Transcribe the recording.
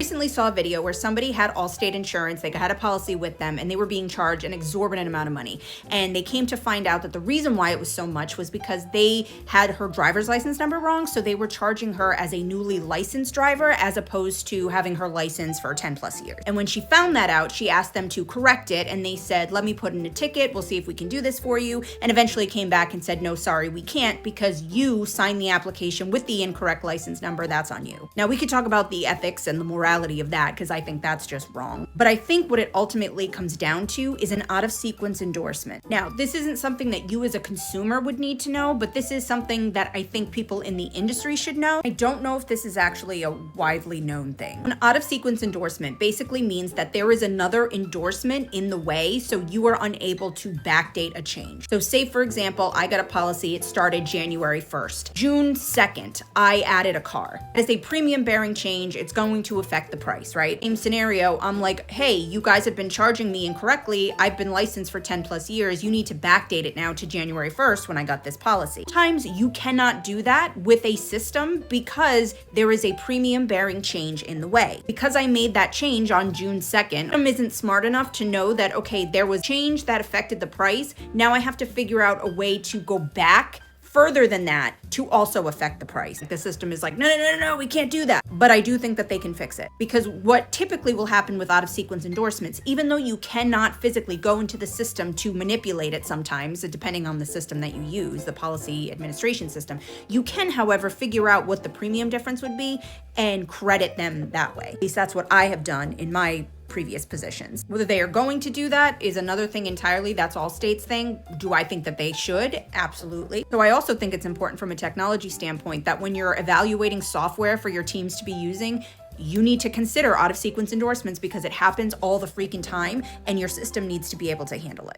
recently saw a video where somebody had Allstate insurance, they had a policy with them, and they were being charged an exorbitant amount of money. And they came to find out that the reason why it was so much was because they had her driver's license number wrong, so they were charging her as a newly licensed driver as opposed to having her license for 10 plus years. And when she found that out, she asked them to correct it, and they said, let me put in a ticket, we'll see if we can do this for you, and eventually came back and said, no, sorry, we can't, because you signed the application with the incorrect license number. That's on you. Now, we could talk about the ethics and the morality of that, because I think that's just wrong. But I think what it ultimately comes down to is an out-of-sequence endorsement. Now, this isn't something that you as a consumer would need to know, but this is something that I think people in the industry should know. I don't know if this is actually a widely known thing. An out-of-sequence endorsement basically means that there is another endorsement in the way, so you are unable to backdate a change. So say, for example, I got a policy, it started January 1st. June 2nd, I added a car. As a premium bearing change, it's going to affect the price, right? Same scenario, I'm like, hey, you guys have been charging me incorrectly. I've been licensed for 10 plus years. You need to backdate it now to January 1st when I got this policy. Sometimes you cannot do that with a system because there is a premium bearing change in the way. Because I made that change on June 2nd, isn't smart enough to know that, okay, there was change that affected the price. Now I have to figure out a way to go back further than that to also affect the price. The system is like, no, we can't do that. But I do think that they can fix it, because what typically will happen with out-of-sequence endorsements, even though you cannot physically go into the system to manipulate it sometimes, depending on the system that you use, the policy administration system, you can, however, figure out what the premium difference would be and credit them that way. At least that's what I have done in my previous positions. Whether they are going to do that is another thing entirely. That's Allstate's thing. Do I think that they should? Absolutely. So I also think it's important from a technology standpoint that when you're evaluating software for your teams to be using, you need to consider out-of-sequence endorsements because it happens all the freaking time and your system needs to be able to handle it.